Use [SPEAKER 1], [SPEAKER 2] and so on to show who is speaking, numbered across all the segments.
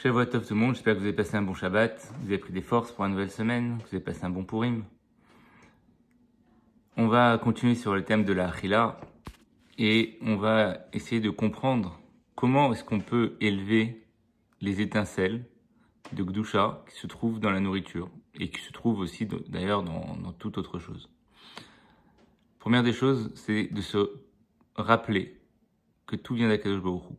[SPEAKER 1] Shavuot Tov tout le monde, j'espère que vous avez passé un bon Shabbat, que vous avez pris des forces pour la nouvelle semaine, que vous avez passé un bon Purim. On va continuer sur le thème de la Achila et on va essayer de comprendre comment est-ce qu'on peut élever les étincelles de Gdusha qui se trouvent dans la nourriture et qui se trouvent aussi d'ailleurs dans toute autre chose. Première des choses, c'est de se rappeler que tout vient d'Akadosh Baruch Hu.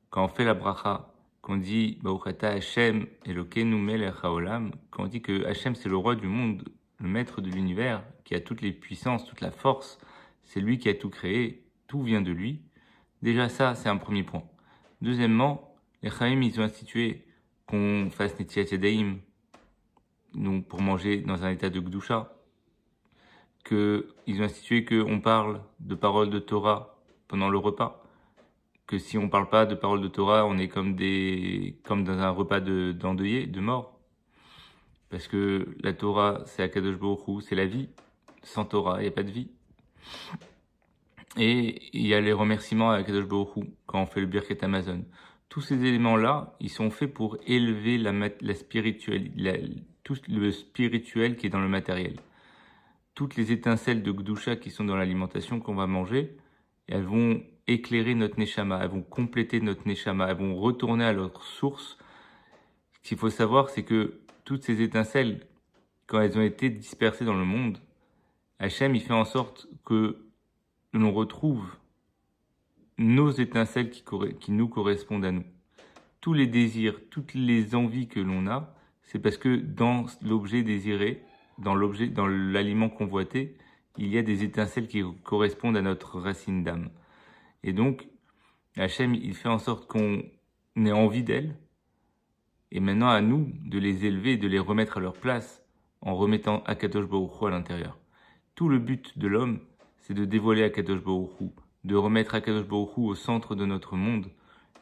[SPEAKER 1] Quand on fait la bracha, qu'on dit Baruch Ata Hashem Elokeinu Melech Haolam, quand on dit que Hashem c'est le roi du monde, le maître de l'univers, qui a toutes les puissances, toute la force, c'est lui qui a tout créé, tout vient de lui. Déjà ça, c'est un premier point. Deuxièmement, les Chaim, ils ont institué qu'on fasse Netilat Yadayim, donc pour manger dans un état de Gdusha, qu'ils ont institué qu'on parle de paroles de Torah pendant le repas, que si on parle pas de paroles de Torah, on est comme dans un repas d'endeuillé, de mort. Parce que la Torah, c'est Akadosh Baruch Hu, c'est la vie. Sans Torah, il n'y a pas de vie. Et il y a les remerciements à Akadosh Baruch Hu, quand on fait le Birkat Amazon. Tous ces éléments-là, ils sont faits pour élever tout le spirituel qui est dans le matériel. Toutes les étincelles de Gdusha qui sont dans l'alimentation qu'on va manger, elles vont éclairer notre Neshama, elles vont compléter notre Neshama, elles vont retourner à leur source. Ce qu'il faut savoir, c'est que toutes ces étincelles, quand elles ont été dispersées dans le monde, Hachem, il fait en sorte que l'on retrouve nos étincelles qui nous correspondent à nous. Tous les désirs, toutes les envies que l'on a, c'est parce que dans l'objet désiré, dans l'aliment convoité, il y a des étincelles qui correspondent à notre racine d'âme. Et donc, Hachem, il fait en sorte qu'on ait envie d'elles. Et maintenant, à nous de les élever et de les remettre à leur place en remettant Akadosh Baruch Hu à l'intérieur. Tout le but de l'homme, c'est de dévoiler Akadosh Baruch Hu, de remettre Akadosh Baruch Hu au centre de notre monde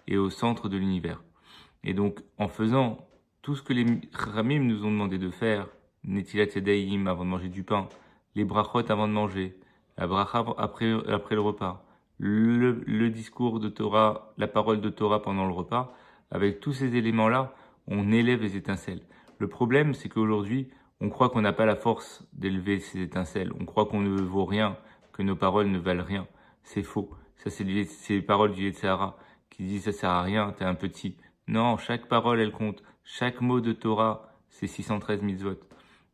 [SPEAKER 1] et au centre de l'univers. Et donc, en faisant tout ce que les Ramim nous ont demandé de faire, Netilat Yadayim avant de manger du pain, les brachot avant de manger, la bracha après le repas, le discours de Torah, la parole de Torah pendant le repas, avec tous ces éléments-là, on élève les étincelles. Le problème, c'est qu'aujourd'hui, on croit qu'on n'a pas la force d'élever ces étincelles. On croit qu'on ne vaut rien, que nos paroles ne valent rien. C'est faux. Ça, c'est les paroles du Yetzirah qui disent ça sert à rien, t'es un petit. Non, chaque parole, elle compte. Chaque mot de Torah, c'est 613 mitzvot.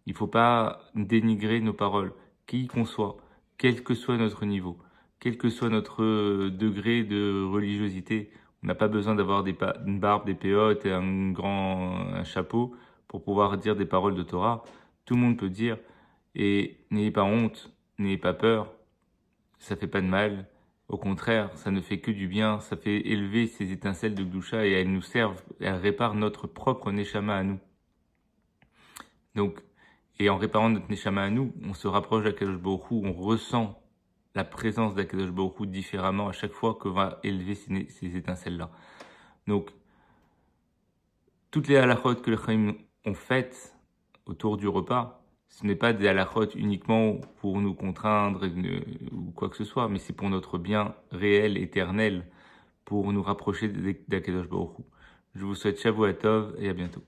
[SPEAKER 1] Il faut pas dénigrer nos paroles, qui qu'on soit, quel que soit notre niveau, quel que soit notre degré de religiosité. On n'a pas besoin d'avoir une barbe, des péotes et un chapeau pour pouvoir dire des paroles de Torah. Tout le monde peut dire. Et n'ayez pas honte, n'ayez pas peur. Ça fait pas de mal. Au contraire, ça ne fait que du bien. Ça fait élever ces étincelles de Gdusha et elles nous servent, elles réparent notre propre Neshama à nous. Donc, et en réparant notre Neshama à nous, on se rapproche d'Akadosh Baruch Hu, on ressent la présence d'Akadosh Baruch Hu différemment à chaque fois qu'on va élever ces étincelles-là. Donc, toutes les halachot que les Chaim ont faites autour du repas, ce n'est pas des halachot uniquement pour nous contraindre ou quoi que ce soit, mais c'est pour notre bien réel, éternel, pour nous rapprocher d'Akadosh Baruch Hu. Je vous souhaite Shavuot Tov et à bientôt.